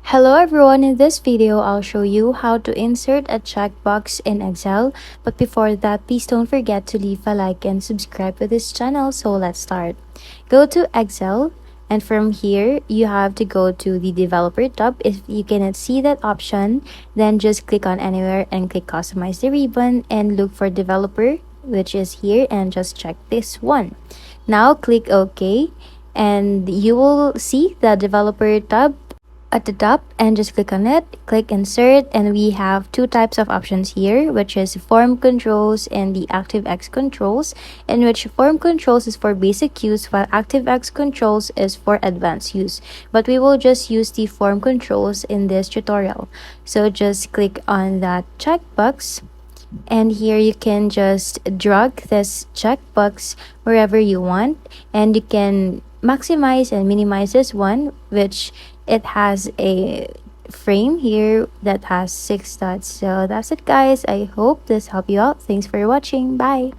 Hello everyone, in this video I'll show you how to insert a checkbox in Excel. But before that, please don't forget to leave a like and subscribe to this channel. So let's start. Go to Excel, and from here you have to go to the developer tab. If you cannot see that option, then just click on anywhere and click customize the ribbon and look for developer, which is here, and just check this one. Now click OK, and you will see the developer tab at the top, and just click on it, click insert, and we have two types of options here, which is form controls and the ActiveX controls, in which form controls is for basic use while ActiveX controls is for advanced use. But we will just use the form controls in this tutorial. So just click on that checkbox, and here you can just drag this checkbox wherever you want, and you can maximize and minimize this one, which it has a frame here that has 6 dots. So that's it, guys. I hope this helped you out. Thanks for watching. Bye.